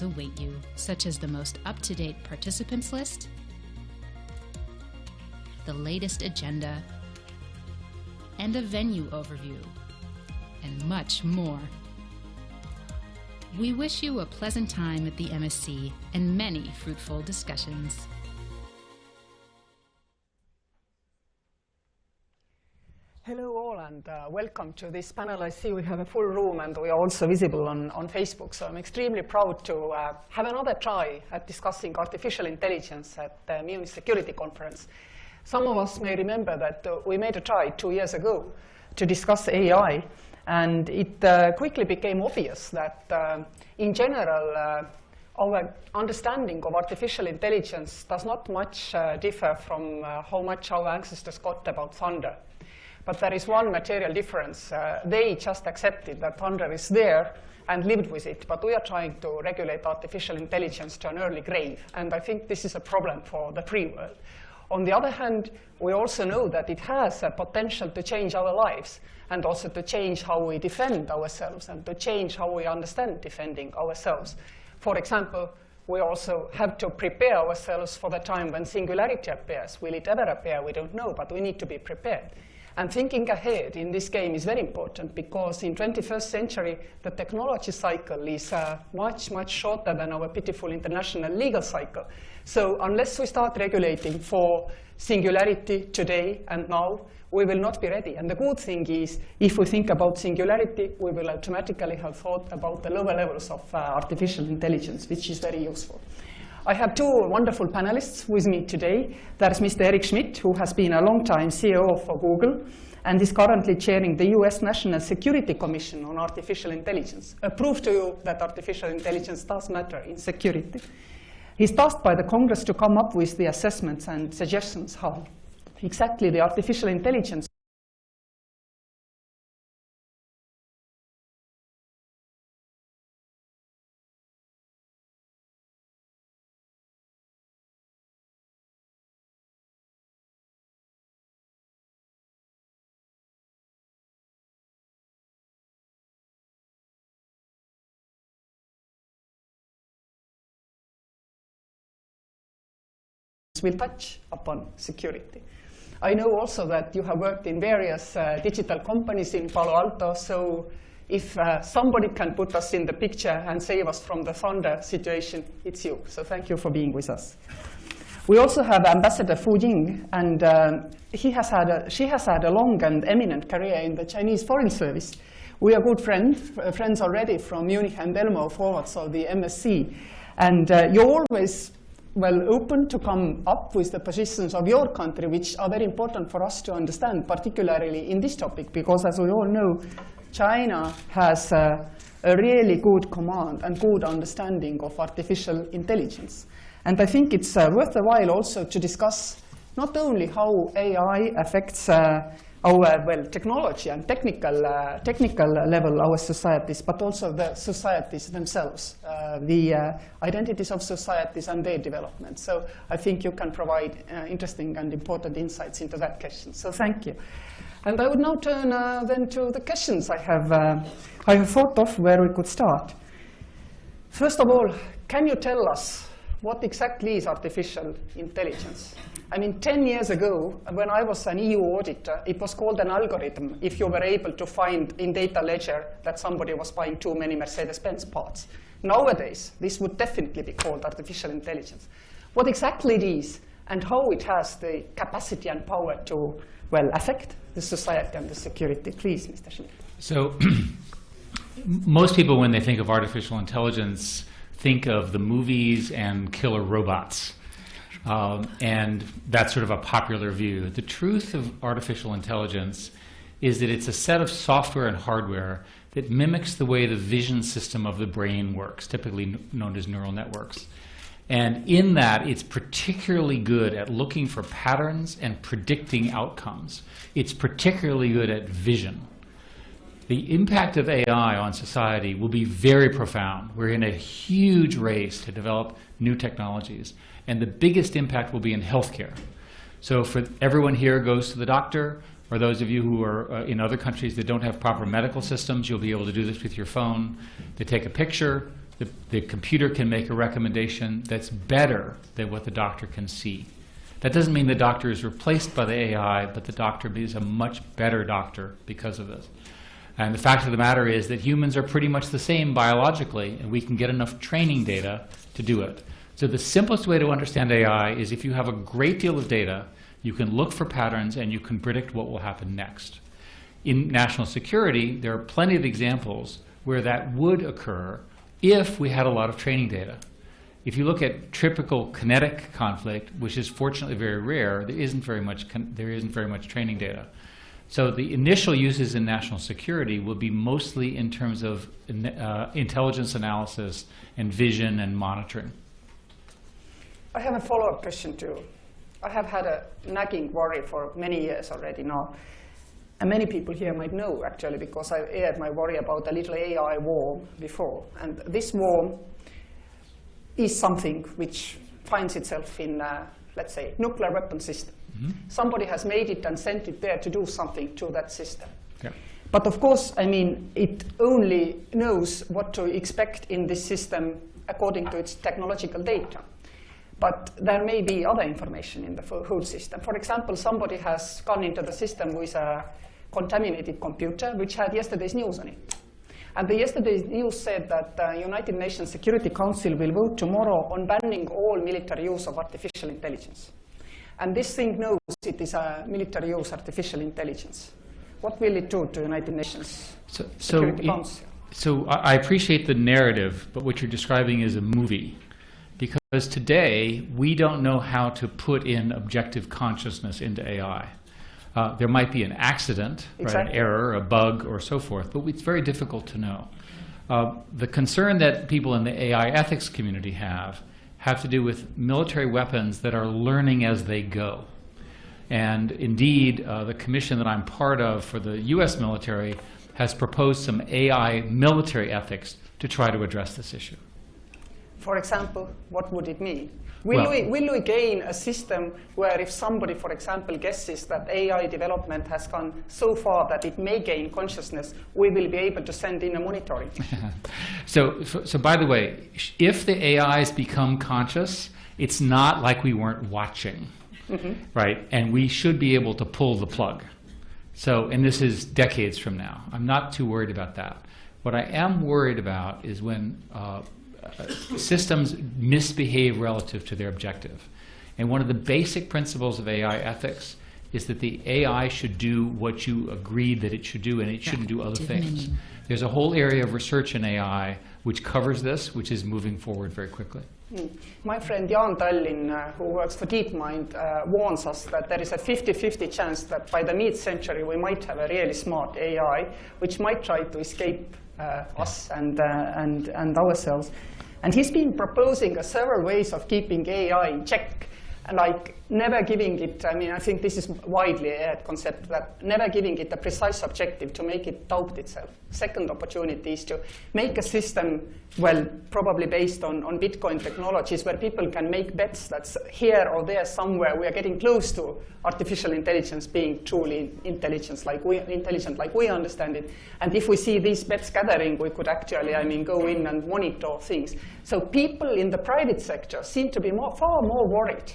await you, such as the most up-to-date participants list, the latest agenda, and a venue overview, and much more. We wish you a pleasant time at the MSC and many fruitful discussions. Hello all, and welcome to this panel. I see we have a full room and we are also visible on Facebook, so I'm extremely proud to have another try at discussing artificial intelligence at the Munich Security Conference. Some of us may remember that we made a try 2 years ago to discuss AI, and it quickly became obvious that in general our understanding of artificial intelligence does not much differ from how much our ancestors got about thunder. But there is one material difference. They just accepted that thunder is there and lived with it, but we are trying to regulate artificial intelligence to an early grave, and I think this is a problem for the free world. On the other hand, we also know that it has a potential to change our lives and also to change how we defend ourselves and to change how we understand defending ourselves. For example, we also have to prepare ourselves for the time when singularity appears. Will it ever appear? We don't know, but we need to be prepared. And thinking ahead in this game is very important because in 21st century, the technology cycle is much, much shorter than our pitiful international legal cycle. So unless we start regulating for singularity today and now, we will not be ready. And the good thing is, if we think about singularity, we will automatically have thought about the lower levels of artificial intelligence, which is very useful. I have two wonderful panelists with me today. There's Mr. Schmidt, who has been a long-time CEO of Google and is currently chairing the US National Security Commission on Artificial Intelligence. A proof to you that artificial intelligence does matter in security. He's tasked by the Congress to come up with the assessments and suggestions how exactly the artificial intelligence will touch upon security. I know also that you have worked in various digital companies in Palo Alto, so if somebody can put us in the picture and save us from the thunder situation, it's you. So thank you for being with us. We also have Ambassador Ying, and she has had a long and eminent career in the Chinese Foreign Service. We are good friends already from Munich and Elmo forwards of the MSC, and you're always open to come up with the positions of your country, which are very important for us to understand, particularly in this topic, because as we all know, China has a really good command and good understanding of artificial intelligence. And I think it's worth a while also to discuss not only how AI affects our technology and technical level our societies, but also the societies themselves, the identities of societies and their development. So I think you can provide interesting and important insights into that question. So thank you. And I would now turn then to the questions I have thought of where we could start. First of all, can you tell us what exactly is artificial intelligence? I mean, 10 years ago, when I was an EU auditor, it was called an algorithm if you were able to find in data ledger that somebody was buying too many Mercedes-Benz parts. Nowadays, this would definitely be called artificial intelligence. What exactly it is and how it has the capacity and power to, affect the society and the security. Please, Mr. Schmidt. So most people, when they think of artificial intelligence, think of the movies and killer robots. And that's sort of a popular view. The truth of artificial intelligence is that it's a set of software and hardware that mimics the way the vision system of the brain works, typically known as neural networks. And in that, it's particularly good at looking for patterns and predicting outcomes. It's particularly good at vision. The impact of AI on society will be very profound. We're in a huge race to develop new technologies, and the biggest impact will be in healthcare. So for everyone here goes to the doctor, or those of you who are in other countries that don't have proper medical systems, you'll be able to do this with your phone. They take a picture, The computer can make a recommendation that's better than what the doctor can see. That doesn't mean the doctor is replaced by the AI, but the doctor is a much better doctor because of this. And the fact of the matter is that humans are pretty much the same biologically, and we can get enough training data to do it. So the simplest way to understand AI is if you have a great deal of data, you can look for patterns and you can predict what will happen next. In national security, there are plenty of examples where that would occur if we had a lot of training data. If you look at typical kinetic conflict, which is fortunately very rare, there isn't very much training data. So the initial uses in national security will be mostly in terms of intelligence analysis and vision and monitoring. I have a follow-up question too. I have had a nagging worry for many years already now. And many people here might know, actually, because I aired my worry about a little AI war before. And this war is something which finds itself in, let's say, nuclear weapon system. Mm-hmm. Somebody has made it and sent it there to do something to that system. Yeah. But of course, I mean, it only knows what to expect in this system according to its technological data. But there may be other information in the whole system. For example, somebody has gone into the system with a contaminated computer, which had yesterday's news on it. And the yesterday's news said that the United Nations Security Council will vote tomorrow on banning all military use of artificial intelligence. And this thing knows it is a military use artificial intelligence. What will it do to the United Nations Security Council? So I appreciate the narrative, but what you're describing is a movie. Because today, we don't know how to put in objective consciousness into AI. There might be an accident, exactly. Right, an error, a bug, or so forth, but it's very difficult to know. The concern that people in the AI ethics community have to do with military weapons that are learning as they go. And indeed, the commission that I'm part of for the US military has proposed some AI military ethics to try to address this issue. For example, what would it mean? Will we gain a system where if somebody, for example, guesses that AI development has gone so far that it may gain consciousness, we will be able to send in a monitoring? So by the way, if the AIs become conscious, it's not like we weren't watching, mm-hmm. Right? And we should be able to pull the plug. So, and this is decades from now. I'm not too worried about that. What I am worried about is when systems misbehave relative to their objective. And one of the basic principles of AI ethics is that the AI should do what you agreed that it should do, and it shouldn't do other things. There's a whole area of research in AI which covers this, which is moving forward very quickly. My friend Jan Tallinn, who works for DeepMind, warns us that there is a 50-50 chance that by the mid-century we might have a really smart AI which might try to escape us and ourselves. And he's been proposing several ways of keeping AI in check, like never giving it, I mean, I think this is widely a concept, that never giving it a precise objective to make it doubt itself. Second opportunity is to make a system, well, probably based on Bitcoin technologies, where people can make bets that's here or there somewhere we are getting close to artificial intelligence being truly intelligent like we understand it. And if we see these bets gathering, we could actually, I mean, go in and monitor things. So people in the private sector seem to be far more worried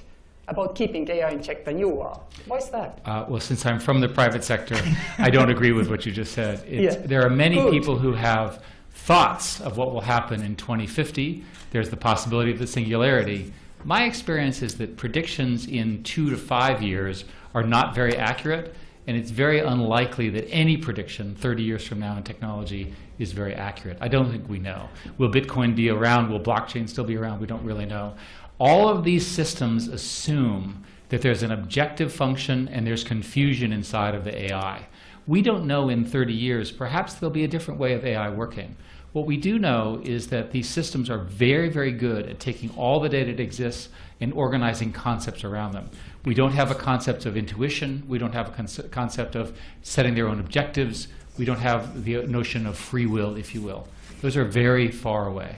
about keeping AI in check than you are. Why is that? Well, since I'm from the private sector, I don't agree with what you just said. There are many people who have thoughts of what will happen in 2050. There's the possibility of the singularity. My experience is that predictions in 2 to 5 years are not very accurate, and it's very unlikely that any prediction 30 years from now in technology is very accurate. I don't think we know. Will Bitcoin be around? Will blockchain still be around? We don't really know. All of these systems assume that there's an objective function and there's confusion inside of the AI. We don't know in 30 years, perhaps there'll be a different way of AI working. What we do know is that these systems are very, very good at taking all the data that exists and organizing concepts around them. We don't have a concept of intuition. We don't have a concept of setting their own objectives. We don't have the notion of free will, if you will. Those are very far away.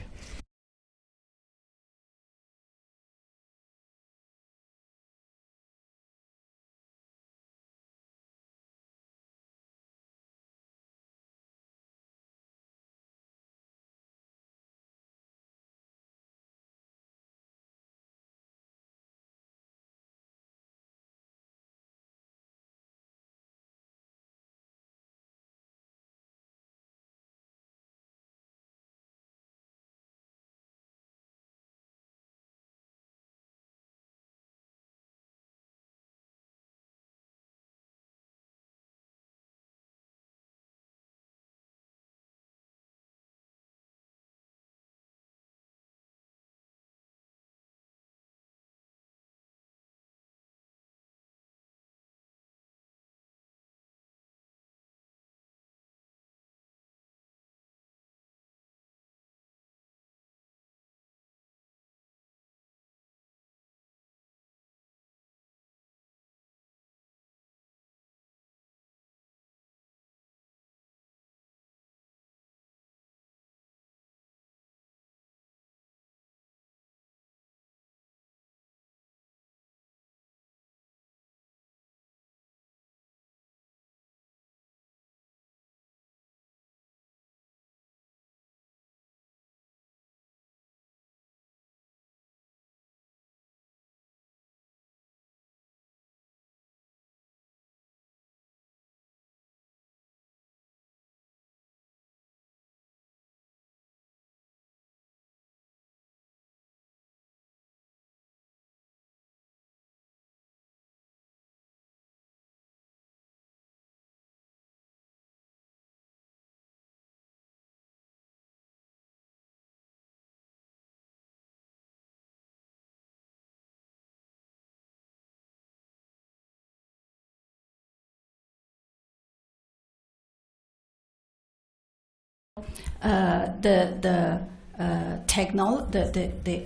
The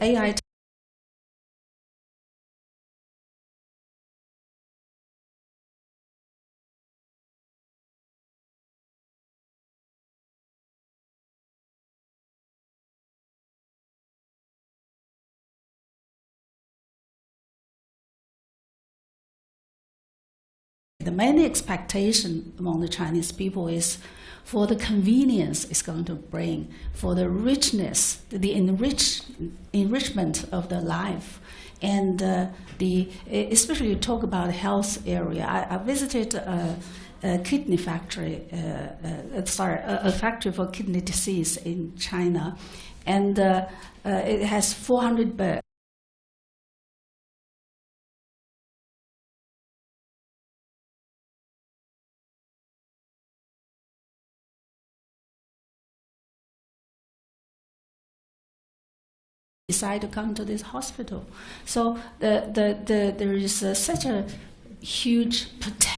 AI The main expectation among the Chinese people is for the convenience it's going to bring, for the richness, the enrichment of the life, and especially you talk about health area. I visited a kidney factory, a factory for kidney disease in China, and it has 400 beds. Decide to come to this hospital. So there is such a huge potential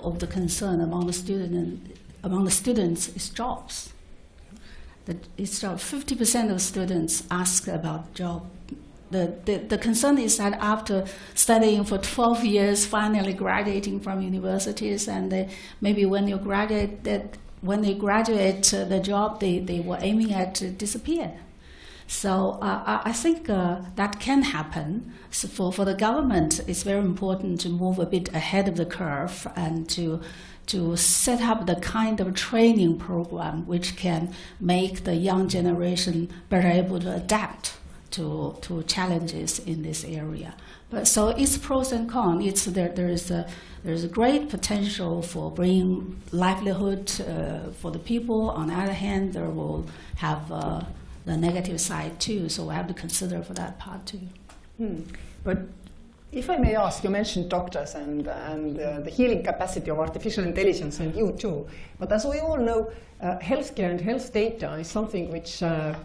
of the concern among the students is jobs. It's 50% of students ask about job. The concern is that after studying for 12 years, finally graduating from universities, and maybe when they graduate, the job they were aiming at disappeared. So I think that can happen. So for the government, it's very important to move a bit ahead of the curve and to set up the kind of training program which can make the young generation better able to adapt to challenges in this area. But so it's pros and cons. There's a great potential for bringing livelihood for the people. On the other hand, there will have the negative side too, so we have to consider for that part too. But if I may ask, you mentioned doctors and the healing capacity of artificial intelligence, and you too. But as we all know, healthcare and health data is something which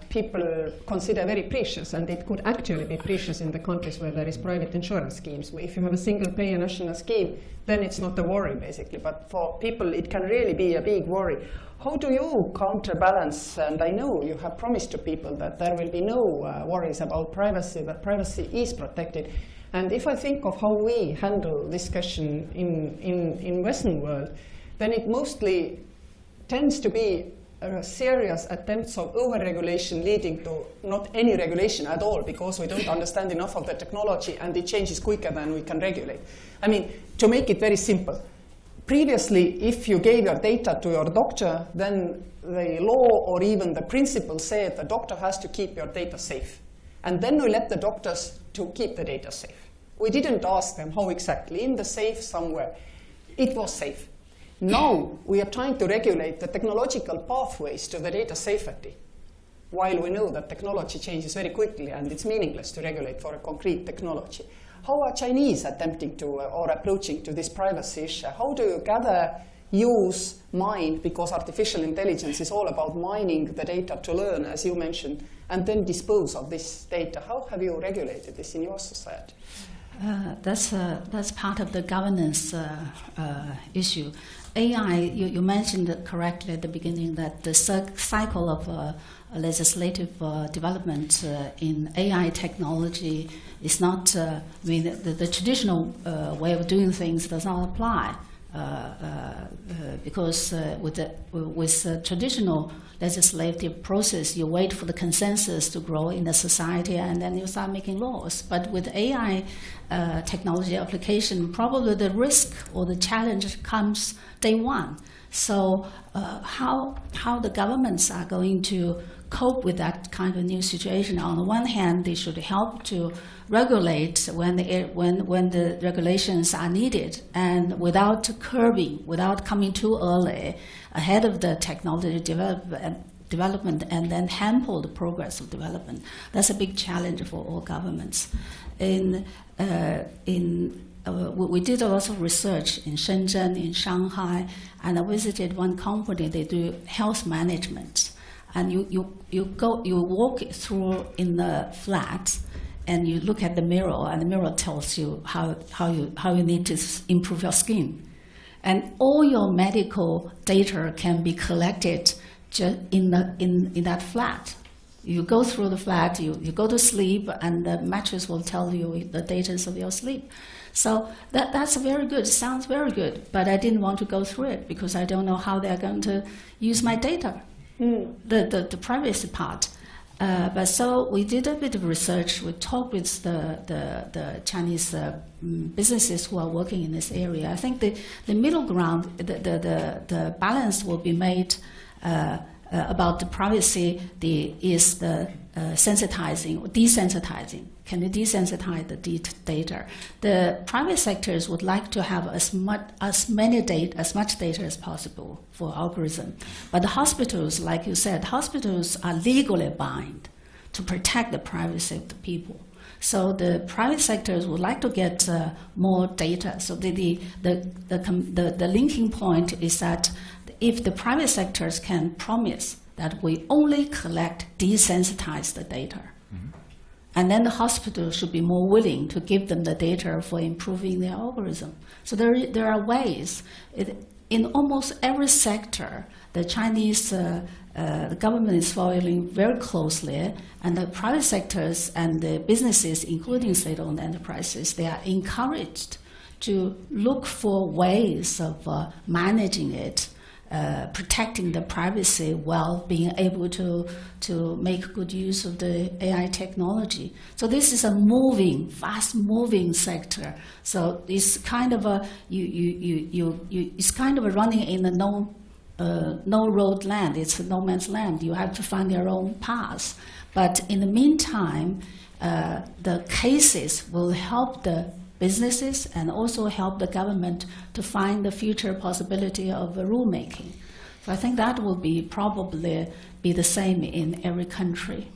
people consider very precious, and it could actually be precious in the countries where there is private insurance schemes. If you have a single payer national scheme, then it's not a worry basically, but for people it can really be a big worry. How do you counterbalance, and I know you have promised to people that there will be no worries about privacy, that privacy is protected. And if I think of how we handle this question in Western world, then it mostly tends to be serious attempts of over-regulation leading to not any regulation at all, because we don't understand enough of the technology and it changes quicker than we can regulate. I mean, to make it very simple, previously, if you gave your data to your doctor, then the law or even the principle said the doctor has to keep your data safe. And then we let the doctors to keep the data safe. We didn't ask them how exactly, in the safe somewhere. It was safe. Now we are trying to regulate the technological pathways to the data safety, while we know that technology changes very quickly and it's meaningless to regulate for a concrete technology. How are Chinese attempting to or approaching to this privacy issue? How do you gather, use, mine, because artificial intelligence is all about mining the data to learn, as you mentioned, and then dispose of this data? How have you regulated this in your society? That's part of the governance issue. AI, you mentioned it correctly at the beginning that the cycle of legislative development in AI technology is not, the traditional way of doing things does not apply. Because with traditional legislative process, you wait for the consensus to grow in the society and then you start making laws. But with AI technology application, probably the risk or the challenge comes day one. So how the governments are going to cope with that kind of new situation? On the one hand, they should help to regulate when the regulations are needed, and without curbing, without coming too early ahead of the technology development and then hamper the progress of development. That's a big challenge for all governments. In we did a lot of research in Shenzhen, in Shanghai, and I visited one company. They do health management, and you walk through in the flat, and you look at the mirror, and the mirror tells you how you need to improve your skin, and all your medical data can be collected just in that flat. You go through the flat, you go to sleep, and the mattress will tell you the data of your sleep. So that's very good, sounds very good, but I didn't want to go through it because I don't know how they're going to use my data, the privacy part. But so we did a bit of research. We talked with the Chinese businesses who are working in this area. I think the middle ground, the balance will be made about the privacy is the sensitizing or desensitizing. Can you desensitize the data? The private sectors would like to have as much data as possible for algorithm. But the hospitals, like you said, hospitals are legally bound to protect the privacy of the people. So the private sectors would like to get more data. So the linking point is that if the private sectors can promise that we only collect desensitized data, and then the hospital should be more willing to give them the data for improving their algorithm. So there are ways. In almost every sector, the Chinese the government is following very closely, and the private sectors and the businesses, including state-owned enterprises, they are encouraged to look for ways of managing it, protecting the privacy while being able to make good use of the AI technology. So this is a fast-moving sector. So it's kind of it's kind of running in a no road land. It's a no man's land. You have to find your own path. But in the meantime, the cases will help the businesses and also help the government to find the future possibility of rulemaking. So I think that will probably be the same in every country.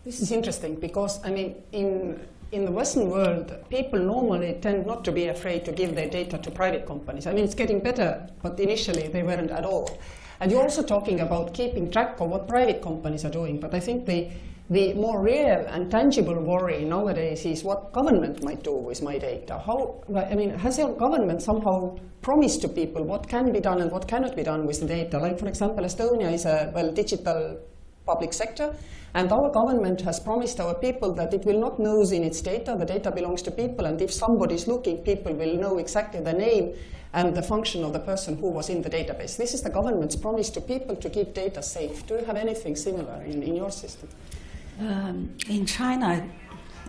This is interesting because, I mean, in the Western world, people normally tend not to be afraid to give their data to private companies. I mean, it's getting better, but initially they weren't at all. And you're also talking about keeping track of what private companies are doing, but I think the more real and tangible worry nowadays is what government might do with my data. Has your government somehow promised to people what can be done and what cannot be done with the data? Like, for example, Estonia is a digital public sector, and our government has promised our people that it will not nose in its data. The data belongs to people, and if somebody is looking, people will know exactly the name and the function of the person who was in the database. This is the government's promise to people to keep data safe. Do you have anything similar in your system? In China,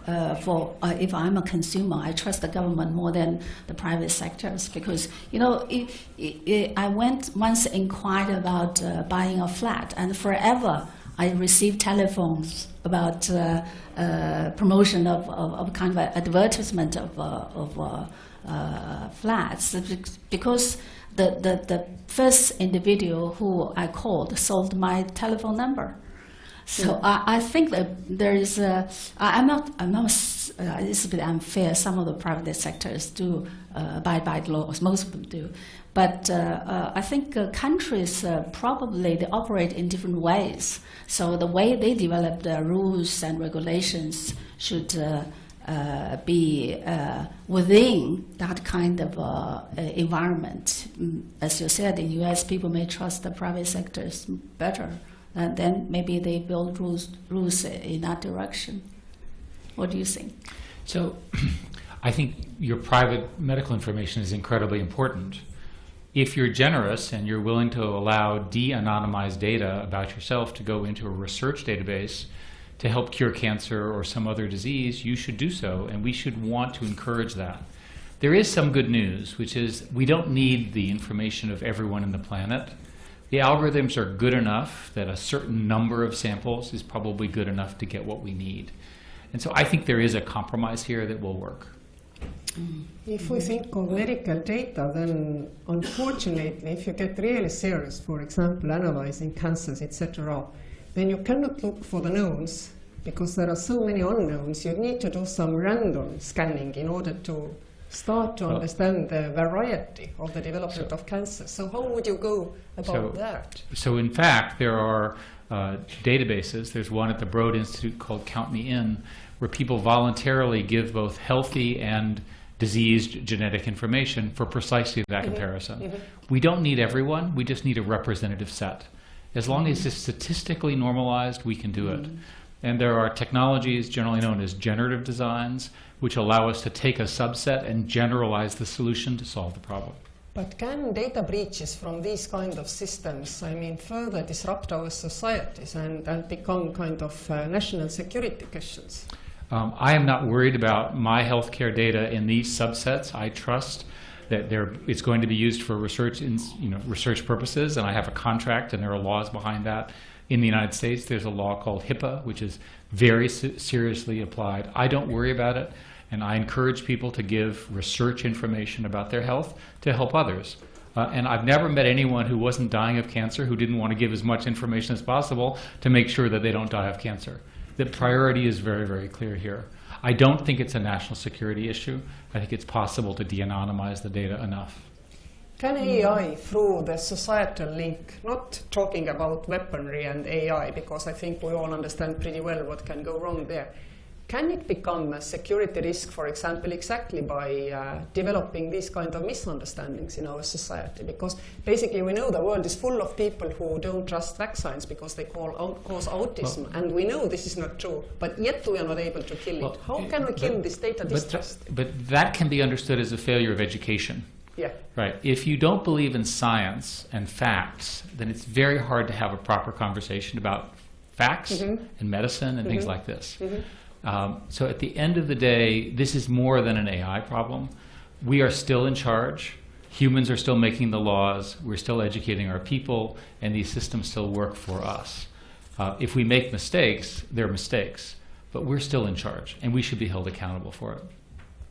if I'm a consumer, I trust the government more than the private sectors because, I went once inquired about buying a flat, and forever I received telephones about promotion of kind of advertisement of flats because the first individual who I called sold my telephone number. So I think that there is it's a bit unfair. Some of the private sectors do abide by the laws, most of them do. But I think countries probably they operate in different ways. So the way they develop their rules and regulations should be within that kind of environment. As you said, in the US, people may trust the private sectors better. And then maybe they build rules in that direction. What do you think? So I think your private medical information is incredibly important. If you're generous and you're willing to allow de-anonymized data about yourself to go into a research database to help cure cancer or some other disease, you should do so, and we should want to encourage that. There is some good news, which is we don't need the information of everyone on the planet. The algorithms are good enough that a certain number of samples is probably good enough to get what we need. And so I think there is a compromise here that will work. If we think of medical data, then unfortunately, if you get really serious, for example, analyzing cancers, etc., then you cannot look for the knowns because there are so many unknowns. You need to do some random scanning in order to start to understand the variety of the development of cancer. So how would you go about that? So in fact, there are databases. There's one at the Broad Institute called Count Me In, where people voluntarily give both healthy and diseased genetic information for precisely that comparison. We don't need everyone, we just need a representative set. As long as it's statistically normalized, we can do it. And there are technologies generally known as generative designs, which allow us to take a subset and generalize the solution to solve the problem. But can data breaches from these kind of systems, I mean, further disrupt our societies and become kind of national security questions? I am not worried about my healthcare data in these subsets. I trust that it's going to be used for research, research purposes, and I have a contract, and there are laws behind that. In the United States, there's a law called HIPAA, which is very seriously applied. I don't worry about it, and I encourage people to give research information about their health to help others. And I've never met anyone who wasn't dying of cancer who didn't want to give as much information as possible to make sure that they don't die of cancer. The priority is very, very clear here. I don't think it's a national security issue. I think it's possible to de-anonymize the data enough. Can AI, through the societal link, not talking about weaponry and AI, because I think we all understand pretty well what can go wrong there, can it become a security risk, for example, exactly by developing these kind of misunderstandings in our society? Because basically we know the world is full of people who don't trust vaccines because they cause autism, and we know this is not true, but yet we are not able to kill it. How can we kill this data distrust? But that can be understood as a failure of education. Yeah. Right. If you don't believe in science and facts, then it's very hard to have a proper conversation about facts and medicine and things like this. So at the end of the day, this is more than an AI problem. We are still in charge. Humans are still making the laws. We're still educating our people, and these systems still work for us. If we make mistakes, they're mistakes, but we're still in charge, and we should be held accountable for it.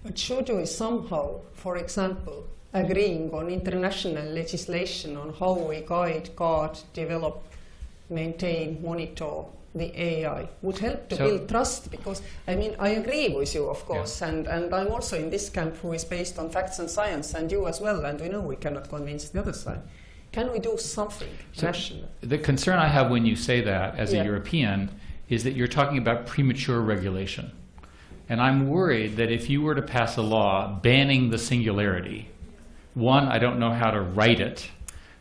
But should we somehow, for example, agreeing on international legislation on how we guide, guard, develop, maintain, monitor the AI would help to build trust? Because, I mean, I agree with you, of course, and I'm also in this camp who is based on facts and science, and you as well, and we know we cannot convince the other side. Can we do something national? The concern I have when you say that as a European is that you're talking about premature regulation. And I'm worried that if you were to pass a law banning the singularity, one, I don't know how to write it.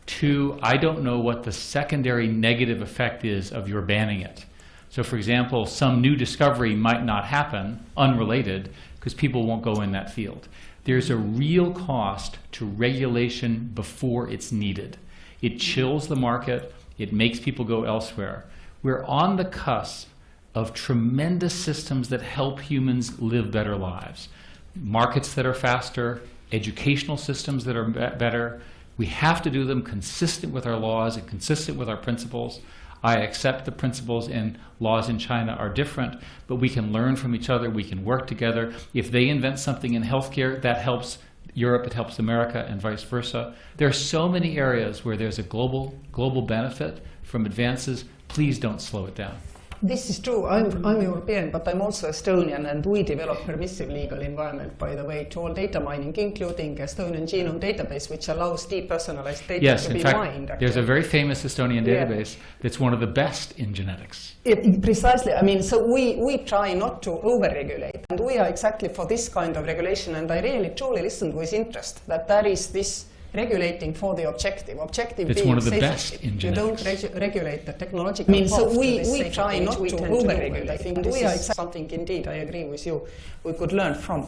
Two, I don't know what the secondary negative effect is of your banning it. So for example, some new discovery might not happen, unrelated, because people won't go in that field. There's a real cost to regulation before it's needed. It chills the market, it makes people go elsewhere. We're on the cusp of tremendous systems that help humans live better lives. Markets that are faster, educational systems that are better. We have to do them consistent with our laws and consistent with our principles. I accept the principles and laws in China are different, but we can learn from each other, we can work together. If they invent something in healthcare, that helps Europe, it helps America, and vice versa. There are so many areas where there's a global benefit from advances. Please don't slow it down. This is true. I'm European, but I'm also Estonian, and we develop permissive legal environment, by the way, to all data mining, including Estonian genome database, which allows depersonalized data to be mined. There's a very famous Estonian database that's one of the best in genetics. Precisely. I mean, so we try not to over-regulate, and we are exactly for this kind of regulation, and I really, truly listened with interest that there is this regulating for the objective. Objective it's being one of the safety. best in genetics. You don't regulate the technological path. So we try not to over-regulate. I think we are something indeed, I agree with you, we could learn from.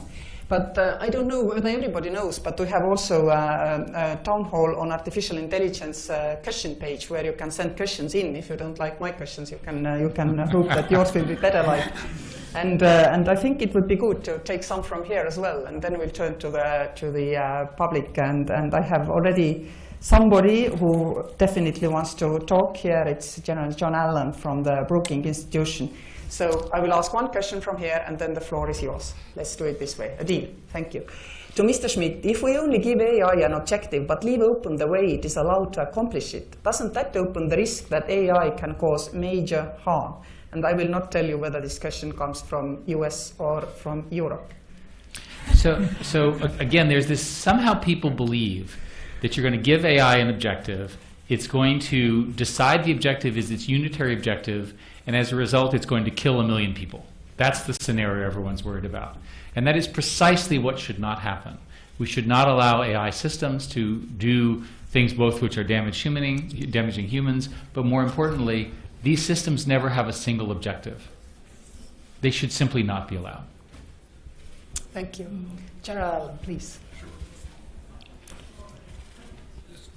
But I don't know whether everybody knows, but we have also a town hall on artificial intelligence question page where you can send questions in. If you don't like my questions, you can hope that yours will be better liked. And I think it would be good to take some from here as well, and then we'll turn to the public. And I have already somebody who definitely wants to talk here. It's General John Allen from the Brookings Institution. So I will ask one question from here, and then the floor is yours. Let's do it this way. A deal. Thank you. To Mr. Schmidt, if we only give AI an objective but leave open the way it is allowed to accomplish it, doesn't that open the risk that AI can cause major harm? And I will not tell you whether this question comes from US or from Europe. So again, there's this, somehow people believe that you're going to give AI an objective, it's going to decide the objective is its unitary objective, and as a result, it's going to kill 1 million people. That's the scenario everyone's worried about. And that is precisely what should not happen. We should not allow AI systems to do things both which are damaging humans, but more importantly, these systems never have a single objective. They should simply not be allowed. Thank you. General Allen, please.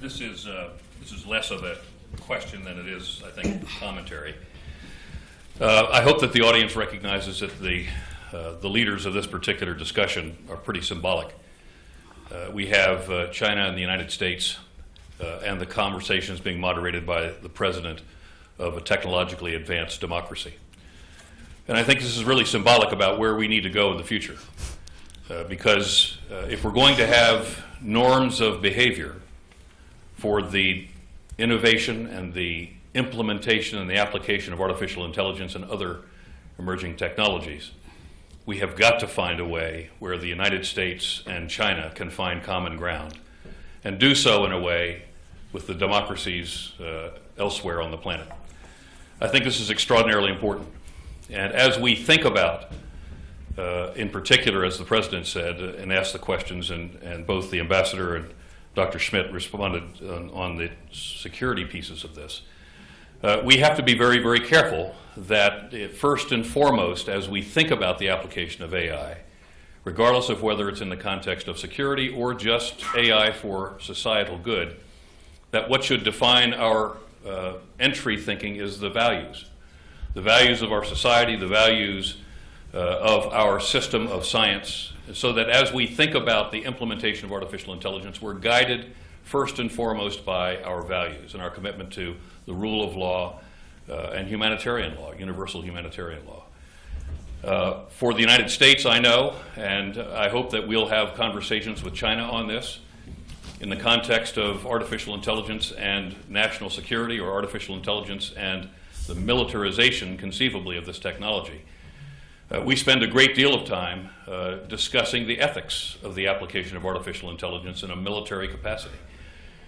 This is less of a question than it is, I think, commentary. I hope that the audience recognizes that the leaders of this particular discussion are pretty symbolic. We have China and the United States and the conversations being moderated by the president of a technologically advanced democracy. And I think this is really symbolic about where we need to go in the future. Because if we're going to have norms of behavior for the innovation and the implementation and the application of artificial intelligence and other emerging technologies, we have got to find a way where the United States and China can find common ground and do so in a way with the democracies elsewhere on the planet. I think this is extraordinarily important. And as we think about, in particular, as the President said, and asked the questions, and both the Ambassador and Dr. Schmidt responded on the security pieces of this, we have to be very, very careful that first and foremost, as we think about the application of AI, regardless of whether it's in the context of security or just AI for societal good, that what should define our entry thinking is the values of our society, the values of our system of science, so that as we think about the implementation of artificial intelligence, we're guided first and foremost by our values and our commitment to the rule of law and humanitarian law, universal humanitarian law. For the United States, I know, and I hope that we'll have conversations with China on this in the context of artificial intelligence and national security, or artificial intelligence and the militarization, conceivably, of this technology. We spend a great deal of time discussing the ethics of the application of artificial intelligence in a military capacity.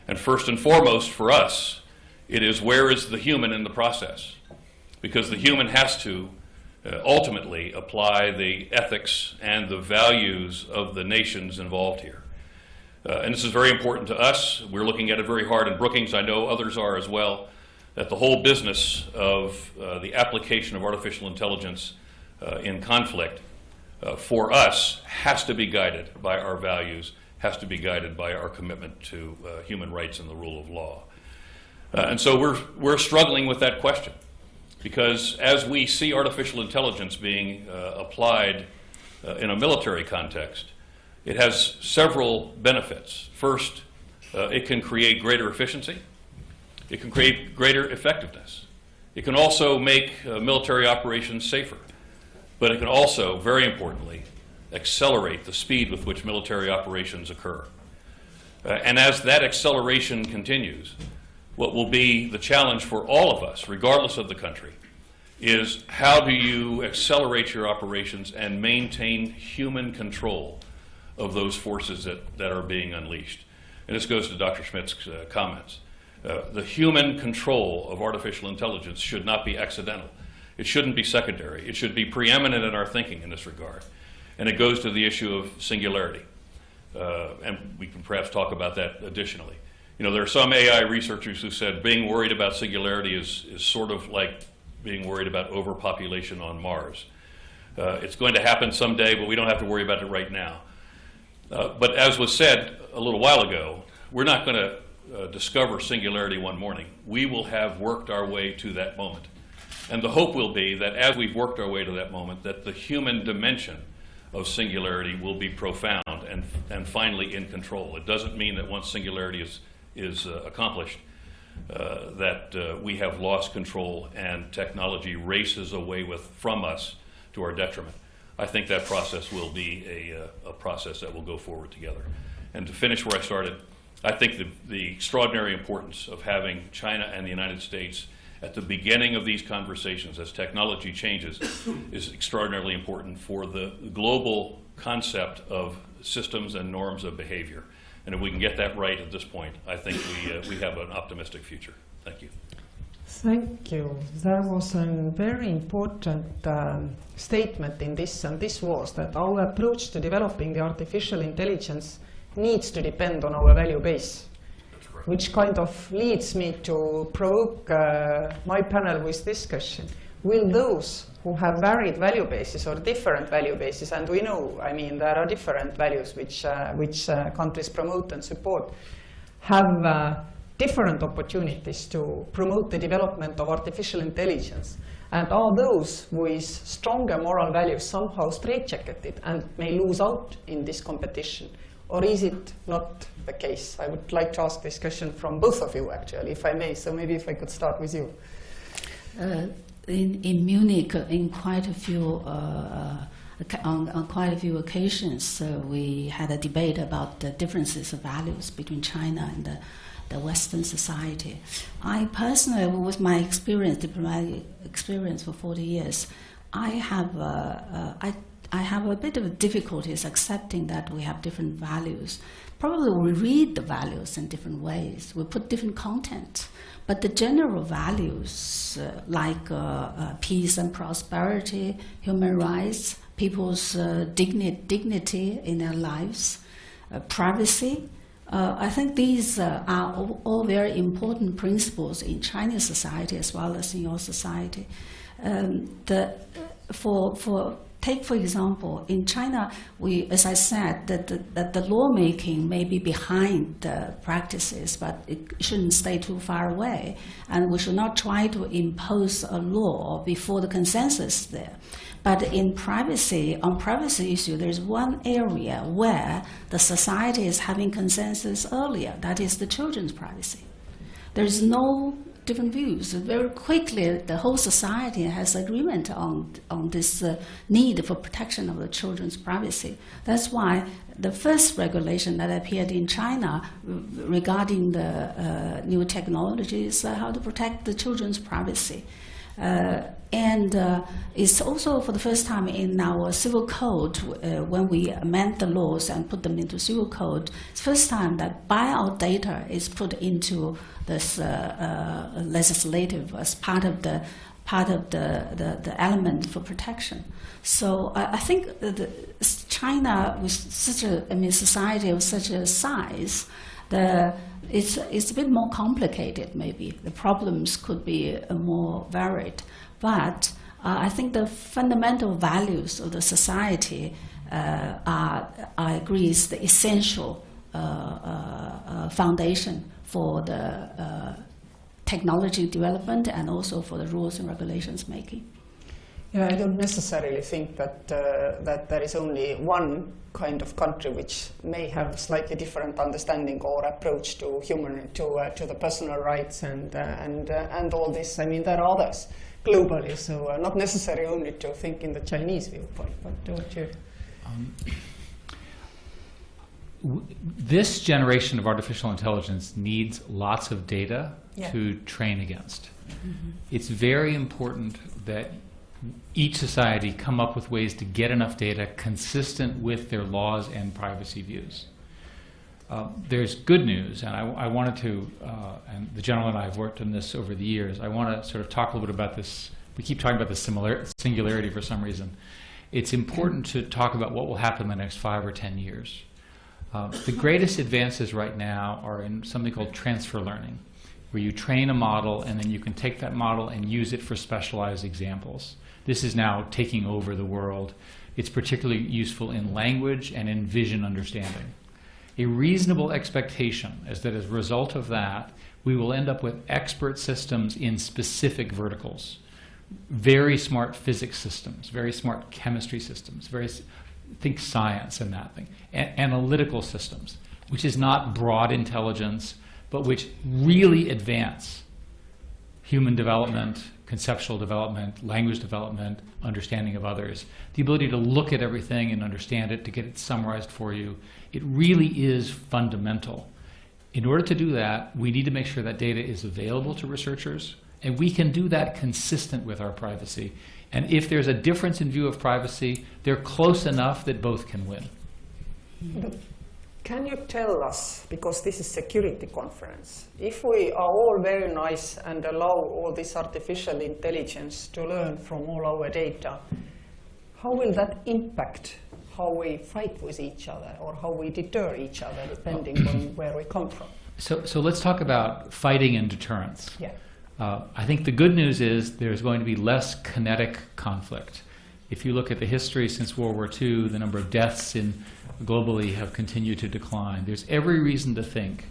And first and foremost for us, it is where is the human in the process? Because the human has to ultimately apply the ethics and the values of the nations involved here. And this is very important to us. We're looking at it very hard in Brookings. I know others are as well, that the whole business of the application of artificial intelligence in conflict for us has to be guided by our values, has to be guided by our commitment to human rights and the rule of law. And so we're struggling with that question, because as we see artificial intelligence being applied in a military context, it has several benefits. First, it can create greater efficiency. It can create greater effectiveness. It can also make military operations safer. But it can also, very importantly, accelerate the speed with which military operations occur. And as that acceleration continues, what will be the challenge for all of us, regardless of the country, is how do you accelerate your operations and maintain human control of those forces that are being unleashed. And this goes to Dr. Schmidt's comments. The human control of artificial intelligence should not be accidental. It shouldn't be secondary. It should be preeminent in our thinking in this regard. And it goes to the issue of singularity. And we can perhaps talk about that additionally. You know, there are some AI researchers who said being worried about singularity is sort of like being worried about overpopulation on Mars. It's going to happen someday, but we don't have to worry about it right now. But as was said a little while ago, we're not going to discover singularity one morning. We will have worked our way to that moment. And the hope will be that as we've worked our way to that moment, that the human dimension of singularity will be profound and finally in control. It doesn't mean that once singularity is accomplished, that we have lost control and technology races away from us to our detriment. I think that process will be a process that will go forward together. And to finish where I started, I think the extraordinary importance of having China and the United States at the beginning of these conversations as technology changes is extraordinarily important for the global concept of systems and norms of behavior. And if we can get that right at this point, I think we have an optimistic future. Thank you. Thank you. There was a very important statement in this, and this was that our approach to developing the artificial intelligence needs to depend on our value base. That's correct. Which kind of leads me to provoke my panel with this question. Will those who have varied value bases or different value bases, and we know, I mean, there are different values which countries promote and support, have different opportunities to promote the development of artificial intelligence? And are those with stronger moral values somehow straitjacketed and may lose out in this competition? Or is it not the case? I would like to ask this question from both of you, actually, if I may. So maybe if I could start with you. In Munich, in quite a few on quite a few occasions, we had a debate about the differences of values between China and the Western society. I personally, with my experience, diplomatic experience for 40 years, I have a bit of difficulties accepting that we have different values. Probably we read the values in different ways. We put different content. But the general values like peace and prosperity, human rights, people's dignity in their lives, privacy, I think these are all very important principles in Chinese society as well as in your society. Take, for example, in China, as I said, that the lawmaking may be behind the practices, but it shouldn't stay too far away. And we should not try to impose a law before the consensus is there. But on privacy issue, there's one area where the society is having consensus earlier. That is the children's privacy. There's no different views. Very quickly, the whole society has agreement on this need for protection of the children's privacy. That's why the first regulation that appeared in China regarding the new technologies, how to protect the children's privacy. And it's also for the first time in our civil code, when we amend the laws and put them into civil code, it's the first time that buyout data is put into this legislative as part of the element for protection. So I think China, with such a society of such a size, it's a bit more complicated. Maybe the problems could be more varied, but I think the fundamental values of the society I agree, is the essential foundation for the technology development and also for the rules and regulations making. Yeah, I don't necessarily think that that there is only one kind of country which may have a slightly different understanding or approach to to the personal rights and all this. I mean, there are others globally, so not necessarily only to think in the Chinese viewpoint. But don't you? This generation of artificial intelligence needs lots of data Yeah. to train against. It's very important that each society come up with ways to get enough data consistent with their laws and privacy views. There's good news, and I wanted to, and the gentleman and I have worked on this over the years, I want to sort of talk a little bit about this. We keep talking about the singularity for some reason. It's important to talk about what will happen in the next 5 or 10 years. The greatest advances right now are in something called transfer learning, where you train a model and then you can take that model and use it for specialized examples. This is now taking over the world. It's particularly useful in language and in vision understanding. A reasonable expectation is that as a result of that, we will end up with expert systems in specific verticals. Very smart physics systems, very smart chemistry systems, think science and that thing. Analytical systems, which is not broad intelligence, but which really advance human development, conceptual development, language development, understanding of others. The ability to look at everything and understand it, to get it summarized for you. It really is fundamental. In order to do that, we need to make sure that data is available to researchers, and we can do that consistent with our privacy. And if there's a difference in view of privacy, they're close enough that both can win. But can you tell us, because this is security conference, if we are all very nice and allow all this artificial intelligence to learn from all our data, how will that impact how we fight with each other or how we deter each other, depending on where we come from? So let's talk about fighting and deterrence. Yeah. I think the good news is there's going to be less kinetic conflict. If you look at the history since World War II, the number of deaths globally have continued to decline. There's every reason to think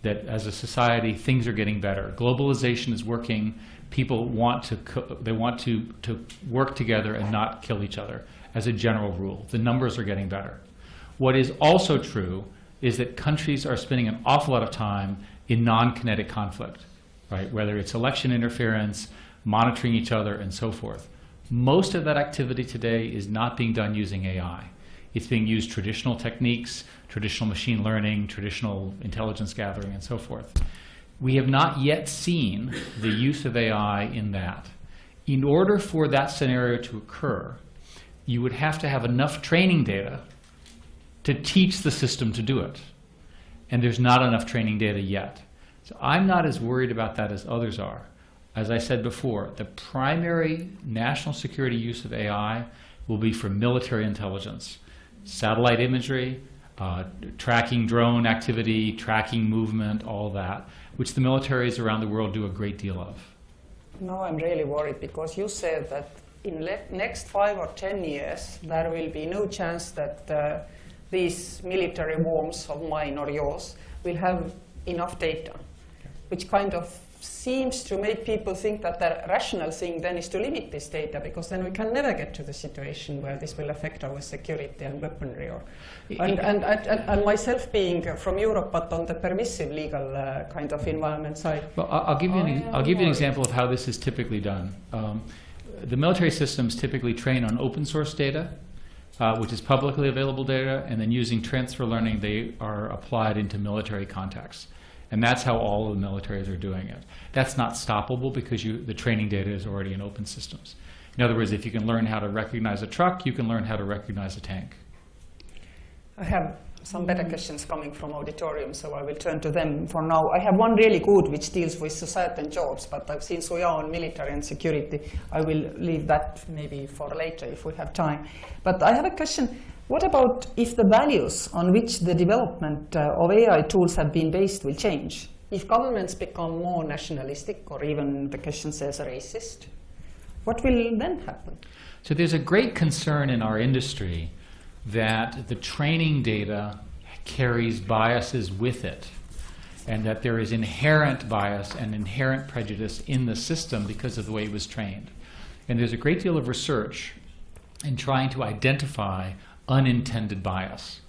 that as a society, things are getting better. Globalization is working. People want to work together and not kill each other as a general rule. The numbers are getting better. What is also true is that countries are spending an awful lot of time in non-kinetic conflict, right? Whether it's election interference, monitoring each other, and so forth. Most of that activity today is not being done using AI. It's being used traditional techniques, traditional machine learning, traditional intelligence gathering, and so forth. We have not yet seen the use of AI in that. In order for that scenario to occur, you would have to have enough training data to teach the system to do it. And there's not enough training data yet. So I'm not as worried about that as others are. As I said before, the primary national security use of AI will be for military intelligence. Satellite imagery, tracking drone activity, tracking movement, all that, which the militaries around the world do a great deal of. Now I'm really worried because you said that in next 5 or 10 years there will be no chance that these military worms of mine or yours will have enough data, which kind of seems to make people think that the rational thing then is to limit this data, because then we can never get to the situation where this will affect our security and weaponry. And myself being from Europe, but on the permissive legal kind of environment side. Well, I'll give you an example of how this is typically done. The military systems typically train on open source data, which is publicly available data, and then using transfer learning, they are applied into military contexts. And that's how all of the militaries are doing it. That's not stoppable because the training data is already in open systems. In other words, if you can learn how to recognize a truck, you can learn how to recognize a tank. I have some better questions coming from auditorium, so I will turn to them for now. I have one really good which deals with society and jobs, but since we are on military and security, I will leave that maybe for later if we have time. But I have a question. What about if the values on which the development of AI tools have been based will change? If governments become more nationalistic, or even the question says racist, what will then happen? So there's a great concern in our industry that the training data carries biases with it, and that there is inherent bias and inherent prejudice in the system because of the way it was trained. And there's a great deal of research in trying to identify unintended bias.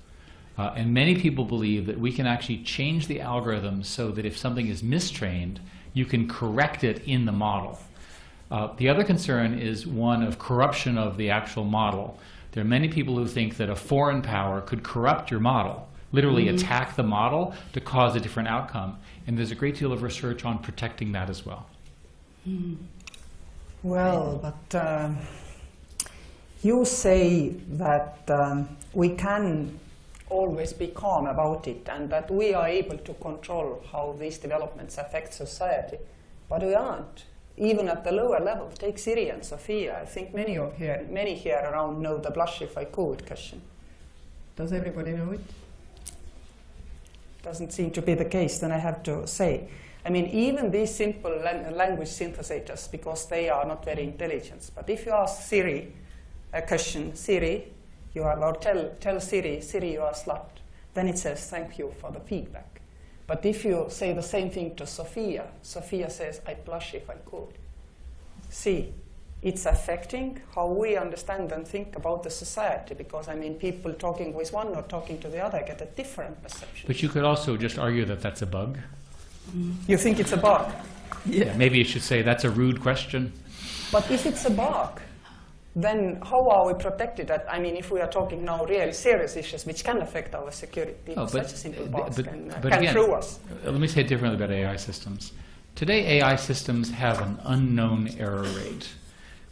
And many people believe that we can actually change the algorithm so that if something is mistrained, you can correct it in the model. The other concern is one of corruption of the actual model. There are many people who think that a foreign power could corrupt your model, literally attack the model to cause a different outcome. And there's a great deal of research on protecting that as well. Well, but you say that we can always be calm about it and that we are able to control how these developments affect society, but we aren't. Even at the lower level, take Syria and Sofia. I think many here around know the blush if I could question. Does everybody know it? Doesn't seem to be the case, then I have to say. I mean, even these simple language synthesizers, because they are not very intelligent. But if you ask Siri a question, Siri, you are, or tell Siri, you are slut, then it says thank you for the feedback. But if you say the same thing to Sofia, Sofia says, I blush if I could. See, it's affecting how we understand and think about the society, because, I mean, people talking with one or talking to the other get a different perception. But you could also just argue that that's a bug. You think it's a bug? Yeah, maybe you should say that's a rude question. But if it's a bug, then how are we protected? I mean, if we are talking now really serious issues which can affect our security, such a simple pass can throw us. Let me say it differently about AI systems. Today, AI systems have an unknown error rate.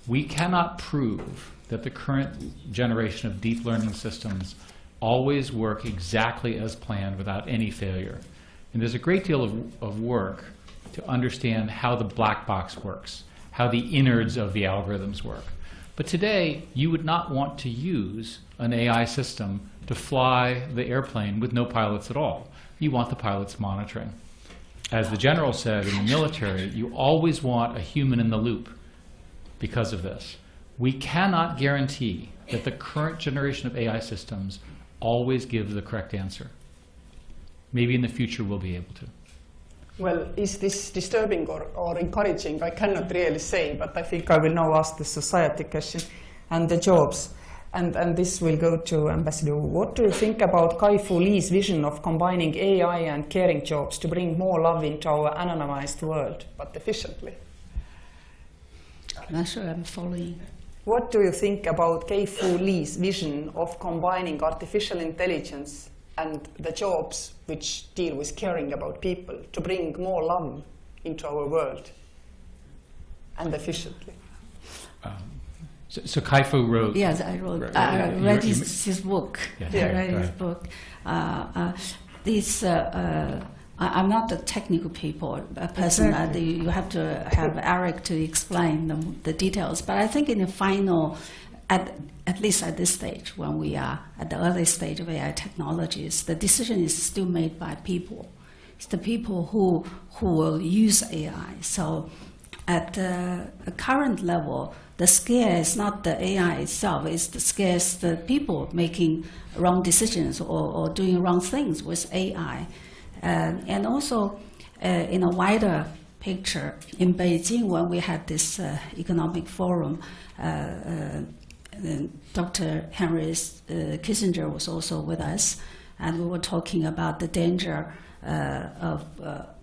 We cannot prove that the current generation of deep learning systems always work exactly as planned without any failure. And there's a great deal of work to understand how the black box works, how the innards of the algorithms work. But today, you would not want to use an AI system to fly the airplane with no pilots at all. You want the pilots monitoring. As the general said in the military, you always want a human in the loop because of this. We cannot guarantee that the current generation of AI systems always give the correct answer. Maybe in the future we'll be able to. Well, is this disturbing or encouraging? I cannot really say, but I think I will now ask the society question and the jobs. And this will go to Ambassador. What do you think about Kai-Fu Lee's vision of combining AI and caring jobs to bring more love into our anonymized world, but efficiently? I'm not sure I'm following. What do you think about Kai-Fu Lee's vision of combining artificial intelligence and the jobs which deal with caring about people to bring more love into our world and efficiently? So Kai-Fu wrote... Yes, I wrote. I read his book. Yeah, I read his book. I'm not a technical person. Exactly. You have to have Eric to explain the details. But I think in the final, at least at this stage, when we are at the early stage of AI technologies, the decision is still made by people. It's the people who will use AI. So at the current level, the scare is not the AI itself, it's the scare is the people making wrong decisions or doing wrong things with AI. And also, in a wider picture, in Beijing, when we had this economic forum, Dr. Henry Kissinger was also with us, and we were talking about the danger of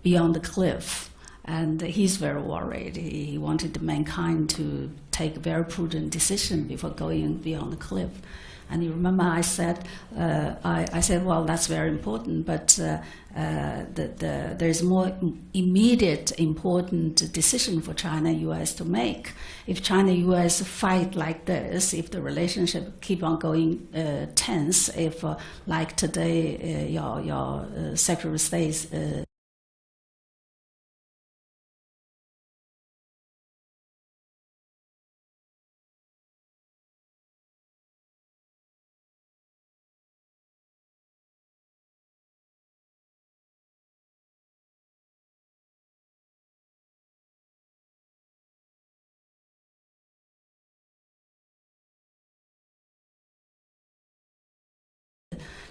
beyond the cliff. And he's very worried. He wanted mankind to take a very prudent decision before going beyond the cliff. And you remember I said, well, that's very important, but there's more immediate important decision for China and U.S. to make. If China and U.S. fight like this, if the relationship keep on going tense, if like today your Secretary of State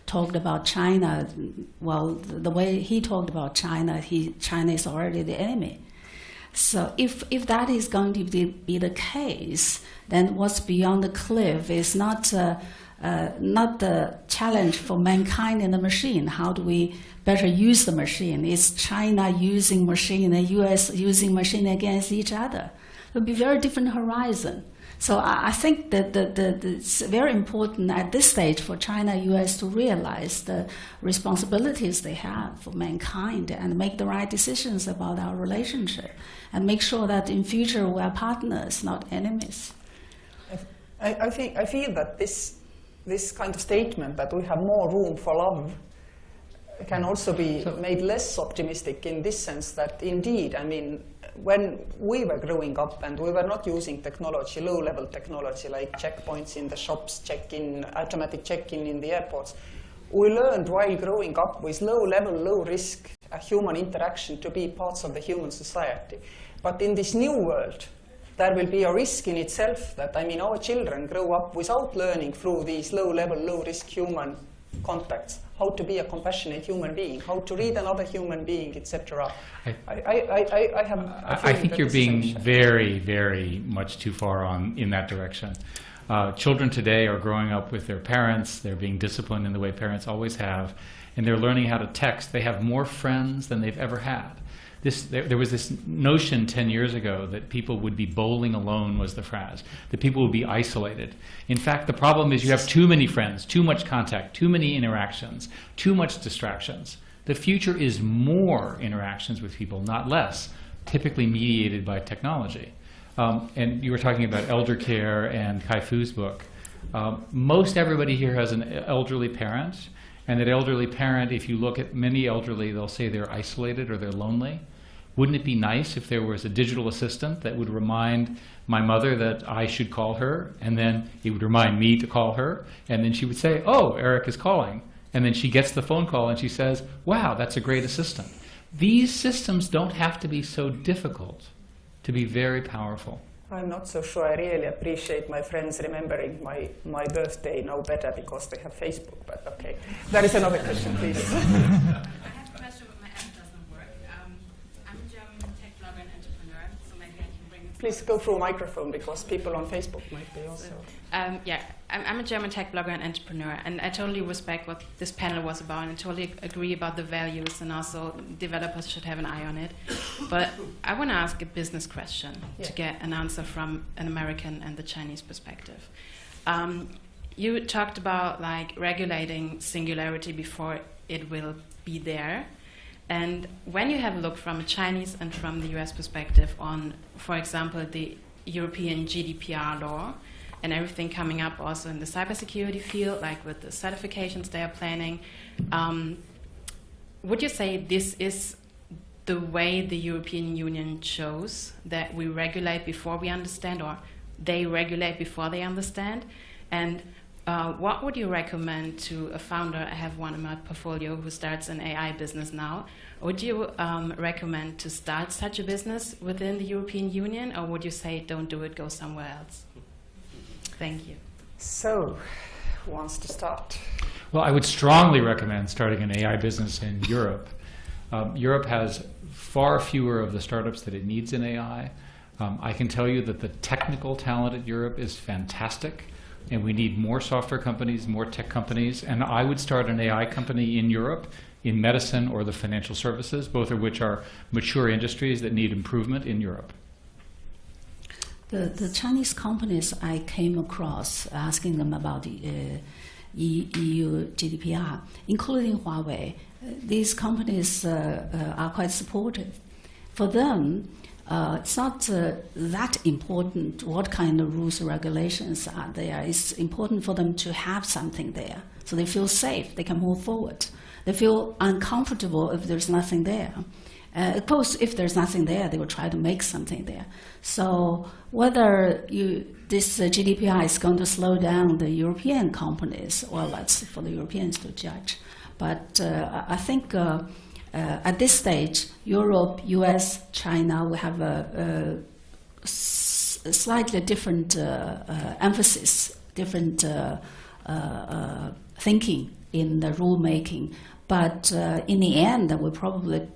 talked about China, well, the way he talked about China, China is already the enemy. So if that is going to be the case, then what's beyond the cliff is not the challenge for mankind and the machine. How do we better use the machine? It's China using machine and U.S. using machine against each other. It would be a very different horizon. So I think that it's very important at this stage for China and U.S. to realize the responsibilities they have for mankind and make the right decisions about our relationship and make sure that in future we are partners, not enemies. I feel that this kind of statement that we have more room for love can also be made less optimistic in this sense that indeed, I mean, when we were growing up and we were not using technology, low-level technology like checkpoints in the shops, automatic check-in in the airports, we learned while growing up with low-level, low-risk human interaction to be parts of the human society. But in this new world, there will be a risk in itself that, I mean, our children grow up without learning through these low-level, low-risk human contacts, how to be a compassionate human being, how to read another human being, etc. I think you're being very, very much too far in that direction. Children today are growing up with their parents. They're being disciplined in the way parents always have, and they're learning how to text. They have more friends than they've ever had. There was this notion 10 years ago that people would be bowling alone was the phrase, that people would be isolated. In fact, the problem is you have too many friends, too much contact, too many interactions, too much distractions. The future is more interactions with people, not less, typically mediated by technology. And you were talking about elder care and Kai-Fu's book. Most everybody here has an elderly parent, and that elderly parent, if you look at many elderly, they'll say they're isolated or they're lonely. Wouldn't it be nice if there was a digital assistant that would remind my mother that I should call her, and then it would remind me to call her, and then she would say, oh, Eric is calling. And then she gets the phone call and she says, wow, that's a great assistant. These systems don't have to be so difficult to be very powerful. I'm not so sure I really appreciate my friends remembering my birthday now better because they have Facebook, but okay. There is another question, please. I have a question, but my app doesn't work. I'm a German tech blogger and entrepreneur, so maybe I can bring it. Please go through a microphone because people on Facebook might be also. Yeah, I'm a German tech blogger and entrepreneur, and I totally respect what this panel was about, and I totally agree about the values, and also developers should have an eye on it. But I want to ask a business question to get an answer from an American and the Chinese perspective. You talked about like regulating singularity before it will be there. And when you have a look from a Chinese and from the US perspective on, for example, the European GDPR law, and everything coming up also in the cybersecurity field, like with the certifications they are planning. Would you say this is the way the European Union chose, that we regulate before we understand, or they regulate before they understand? And what would you recommend to a founder? I have one in my portfolio who starts an AI business now. Would you recommend to start such a business within the European Union, or would you say don't do it, go somewhere else? Thank you. So, who wants to start? Well, I would strongly recommend starting an AI business in Europe. Europe has far fewer of the startups that it needs in AI. I can tell you that the technical talent at Europe is fantastic, and we need more software companies, more tech companies, and I would start an AI company in Europe, in medicine or the financial services, both of which are mature industries that need improvement in Europe. The Chinese companies I came across asking them about the EU GDPR, including Huawei, these companies are quite supportive. For them, it's not that important what kind of rules and regulations are there. It's important for them to have something there, so they feel safe, they can move forward. They feel uncomfortable if there's nothing there. Of course, if there's nothing there, they will try to make something there. So whether this GDPR is going to slow down the European companies, well, that's for the Europeans to judge. But I think at this stage, Europe, US, China will have a slightly different emphasis, different thinking in the rulemaking. But in the end, we'll probably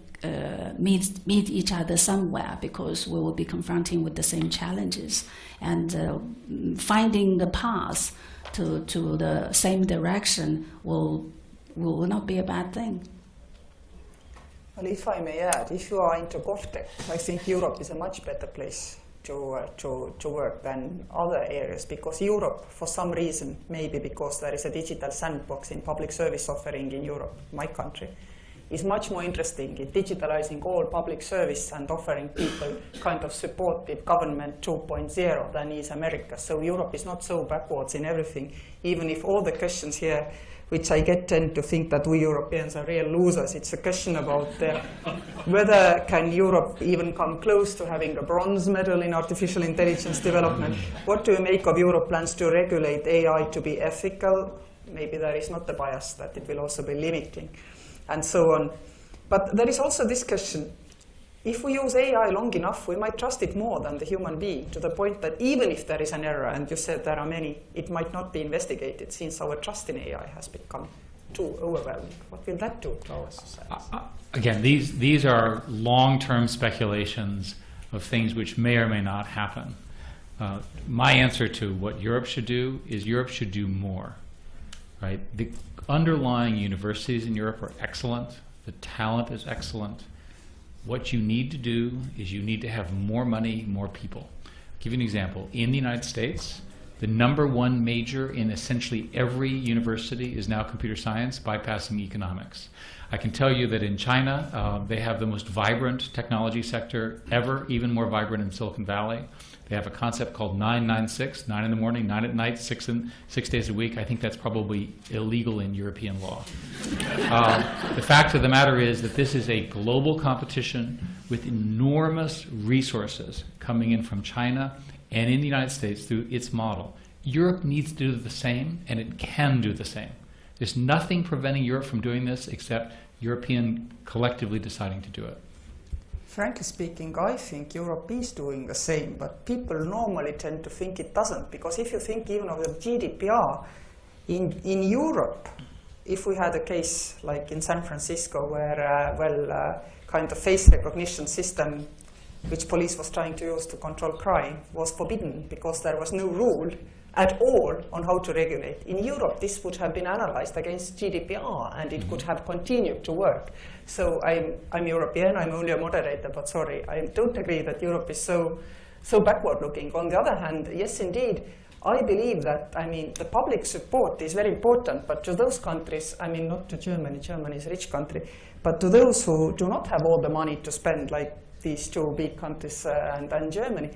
meet each other somewhere, because we will be confronting with the same challenges, and finding the path to the same direction will not be a bad thing. Well, if I may add, if you are into GovTech, I think Europe is a much better place to work than other areas, because Europe, for some reason, maybe because there is a digital sandbox in public service offering in Europe, my country, is much more interesting in digitalizing all public service and offering people kind of supportive government 2.0 than is America. So Europe is not so backwards in everything, even if all the questions here, which I tend to think that we Europeans are real losers. It's a question about whether can Europe even come close to having a bronze medal in artificial intelligence development. What do you make of Europe plans to regulate AI to be ethical? Maybe there is not the bias that it will also be limiting, and so on. But there is also this question, if we use AI long enough, we might trust it more than the human being, to the point that even if there is an error, and you said there are many, it might not be investigated, since our trust in AI has become too overwhelming. What will that do to our society? Again, these are long-term speculations of things which may or may not happen. My answer to what Europe should do is Europe should do more. Right? The underlying universities in Europe are excellent. The talent is excellent. What you need to do is you need to have more money, more people. I'll give you an example. In the United States, the #1 major in essentially every university is now computer science, bypassing economics. I can tell you that in China, they have the most vibrant technology sector ever, even more vibrant in Silicon Valley. They have a concept called 9-9-6, 9 in the morning, 9 at night, 6 days a week. I think that's probably illegal in European law. The fact of the matter is that this is a global competition with enormous resources coming in from China and in the United States through its model. Europe needs to do the same, and it can do the same. There's nothing preventing Europe from doing this except European collectively deciding to do it. Frankly speaking, I think Europe is doing the same, but people normally tend to think it doesn't, because if you think even of the GDPR, in Europe, if we had a case like in San Francisco where, kind of face recognition system which police was trying to use to control crime was forbidden because there was no rule at all on how to regulate. In Europe, this would have been analyzed against GDPR, and it could have continued to work. So I'm European, I'm only a moderator, but sorry, I don't agree that Europe is so backward-looking. On the other hand, yes, indeed, I believe that, I mean, the public support is very important, but to those countries, I mean, not to Germany, Germany is a rich country, but to those who do not have all the money to spend, like these two big countries and Germany,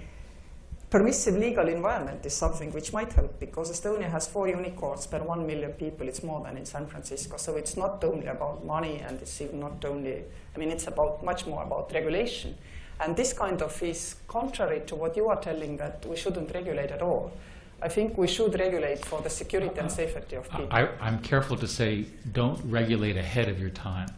permissive legal environment is something which might help, because Estonia has 4 unicorns per 1 million people. It's more than in San Francisco. So it's not only about money, and it's even not only, I mean, it's about much more about regulation. And this kind of is contrary to what you are telling, that we shouldn't regulate at all. I think we should regulate for the security and safety of people. I'm careful to say, don't regulate ahead of your time.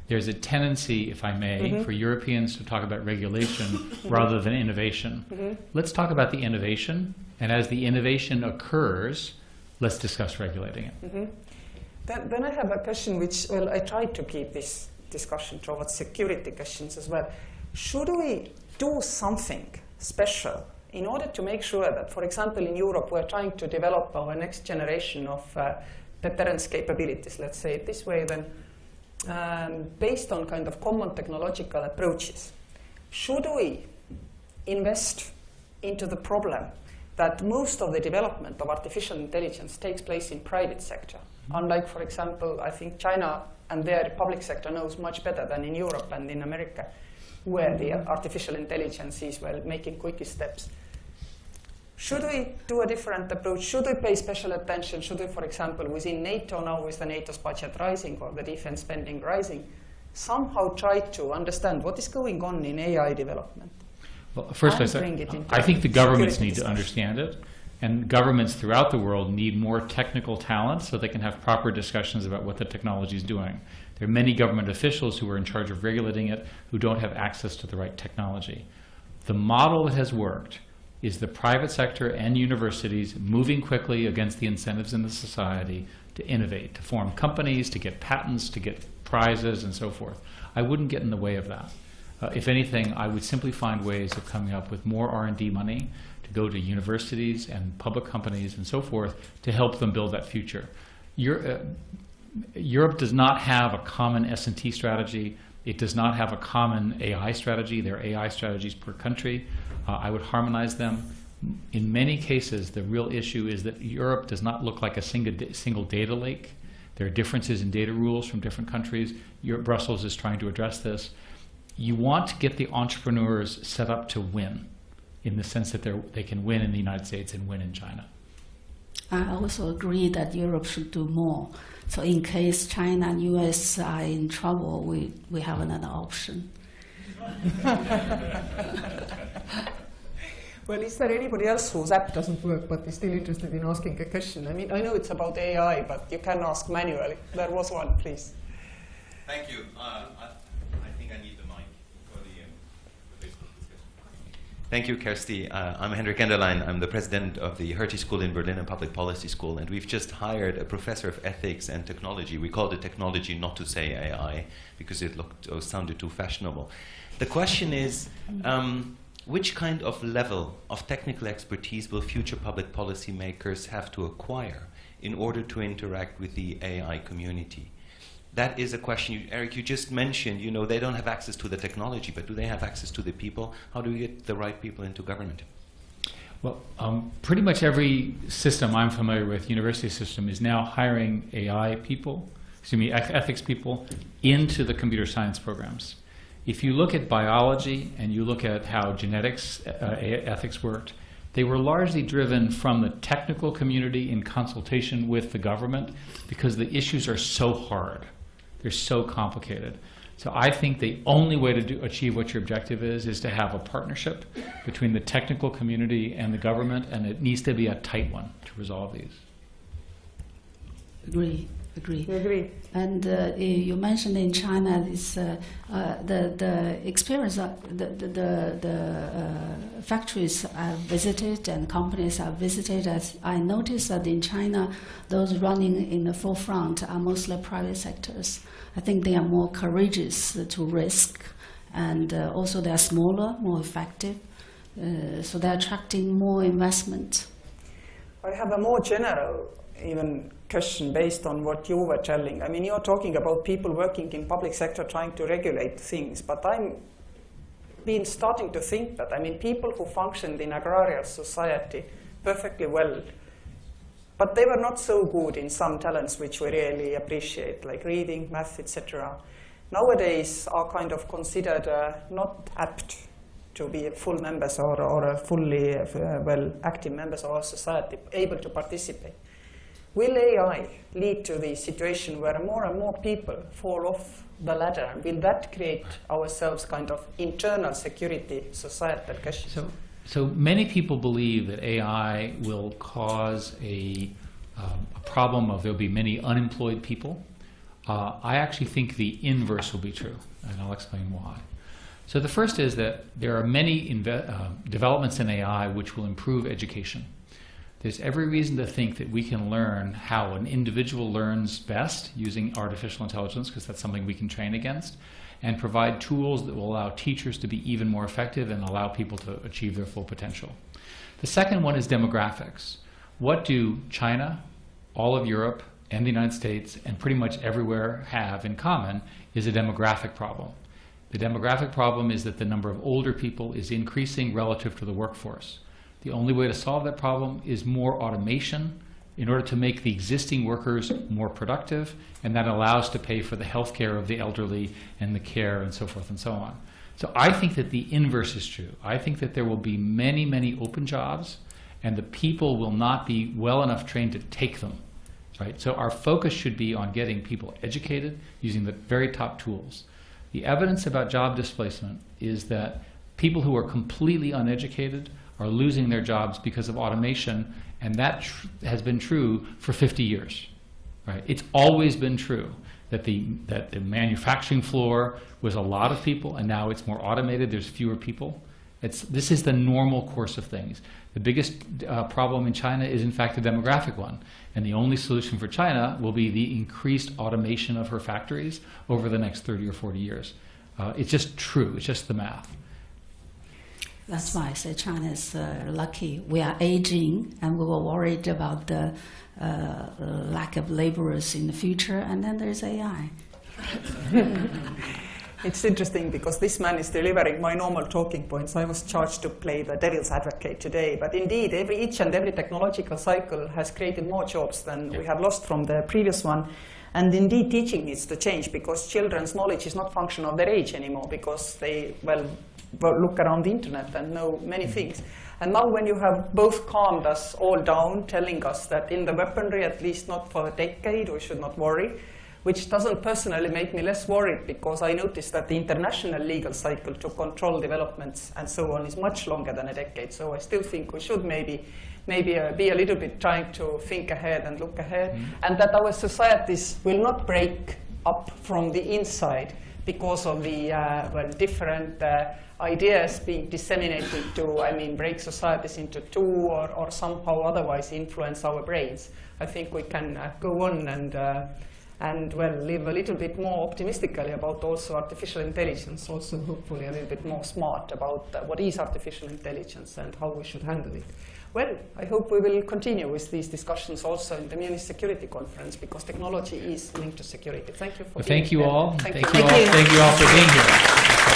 There's a tendency, if I may, for Europeans to talk about regulation rather than innovation. Let's talk about the innovation, and as the innovation occurs, let's discuss regulating it. Then I have a question which, well, I tried to keep this discussion towards security questions as well. Should we do something special in order to make sure that, for example, in Europe, we're trying to develop our next generation of deterrence capabilities, let's say it this way, then, based on kind of common technological approaches? Should we invest into the problem that most of the development of artificial intelligence takes place in private sector? Unlike, for example, I think China and their public sector knows much better than in Europe and in America, where the artificial intelligence is, well, making quick steps. Should we do a different approach? Should we pay special attention? Should we, for example, within NATO now, with the NATO's budget rising or the defense spending rising, somehow try to understand what is going on in AI development? Well, first, I think the governments need to understand it, and governments throughout the world need more technical talent so they can have proper discussions about what the technology is doing. There are many government officials who are in charge of regulating it who don't have access to the right technology. The model that has worked is the private sector and universities moving quickly against the incentives in the society to innovate, to form companies, to get patents, to get prizes, and so forth. I wouldn't get in the way of that. If anything, I would simply find ways of coming up with more R&D money to go to universities and public companies and so forth to help them build that future. Europe does not have a common S&T strategy. It does not have a common AI strategy. There are AI strategies per country. I would harmonize them. In many cases, the real issue is that Europe does not look like a single data lake. There are differences in data rules from different countries. Brussels is trying to address this. You want to get the entrepreneurs set up to win, in the sense that they can win in the United States and win in China. I also agree that Europe should do more. So in case China and US are in trouble, we have another option. Well, is there anybody else whose app doesn't work but is still interested in asking a question? I mean, I know it's about AI, but you can ask manually. There was one, please. Thank you. I think I need the mic for the Facebook discussion. Thank you, Kersti. I'm Henrik Enderlein. I'm the president of the Hertie School in Berlin, a public policy school, and we've just hired a professor of ethics and technology. We called it technology, not to say AI, because it sounded too fashionable. The question is, which kind of level of technical expertise will future public policy makers have to acquire in order to interact with the AI community? that is a question, Eric, you just mentioned, you know, they don't have access to the technology, but do they have access to the people? How do we get the right people into government? Well, pretty much every system I'm familiar with, university system, is now hiring AI people, ethics people, into the computer science programs. If you look at biology and you look at how genetics ethics worked, they were largely driven from the technical community in consultation with the government because the issues are so hard. They're so complicated. So I think the only way to achieve what your objective is to have a partnership between the technical community and the government, and it needs to be a tight one to resolve these. Agree. You agree? And you mentioned in China this the experience the factories are visited and companies are visited. As I noticed that in China, those running in the forefront are mostly private sectors. I think they are more courageous to risk, and also they are smaller, more effective. So they're attracting more investment. I have a more general even question based on what you were telling. I mean, you're talking about people working in public sector trying to regulate things, but I'm been starting to think that, I mean, people who functioned in agrarian society perfectly well, but they were not so good in some talents which we really appreciate, like reading, math, etc. Nowadays are kind of considered not apt to be full members or fully well active members of our society, able to participate. Will AI lead to the situation where more and more people fall off the ladder? Will that create ourselves kind of internal security societal questions? So many people believe that AI will cause a problem of there'll be many unemployed people. I actually think the inverse will be true, and I'll explain why. So the first is that there are many developments in AI which will improve education. There's every reason to think that we can learn how an individual learns best using artificial intelligence, because that's something we can train against, and provide tools that will allow teachers to be even more effective and allow people to achieve their full potential. The second one is demographics. What do China, all of Europe, and the United States, and pretty much everywhere have in common is a demographic problem. The demographic problem is that the number of older people is increasing relative to the workforce. The only way to solve that problem is more automation in order to make the existing workers more productive, and that allows to pay for the health care of the elderly and the care and so forth and so on. So I think that the inverse is true. I think that there will be many, many open jobs, and the people will not be well enough trained to take them. Right? So our focus should be on getting people educated using the very top tools. The evidence about job displacement is that people who are completely uneducated are losing their jobs because of automation, and that has been true for 50 years. Right? It's always been true that the manufacturing floor was a lot of people, and now it's more automated, there's fewer people. This is the normal course of things. The biggest problem in China is in fact a demographic one, and the only solution for China will be the increased automation of her factories over the next 30 or 40 years. It's just true, it's just the math. That's why I say China is lucky. We are aging, and we were worried about the lack of laborers in the future, and then there's AI. It's interesting because this man is delivering my normal talking points. I was charged to play the devil's advocate today, but indeed each and every technological cycle has created more jobs than we have lost from the previous one. And indeed teaching needs to change because children's knowledge is not function of their age anymore, because they, well, look around the internet and know many things. And now when you have both calmed us all down, telling us that in the weaponry, at least not for a decade, we should not worry, which doesn't personally make me less worried, because I noticed that the international legal cycle to control developments and so on is much longer than a decade. So I still think we should maybe be a little bit trying to think ahead and look ahead, and that our societies will not break up from the inside because of the different ideas being disseminated to, break societies into two or somehow otherwise influence our brains. I think we can go on and live a little bit more optimistically about also artificial intelligence, also hopefully a little bit more smart about what is artificial intelligence and how we should handle it. Well, I hope we will continue with these discussions also in the Munich Security Conference, because technology is linked to security. Thank you for being Thank you here. all. Thank Thank you. you all for being here.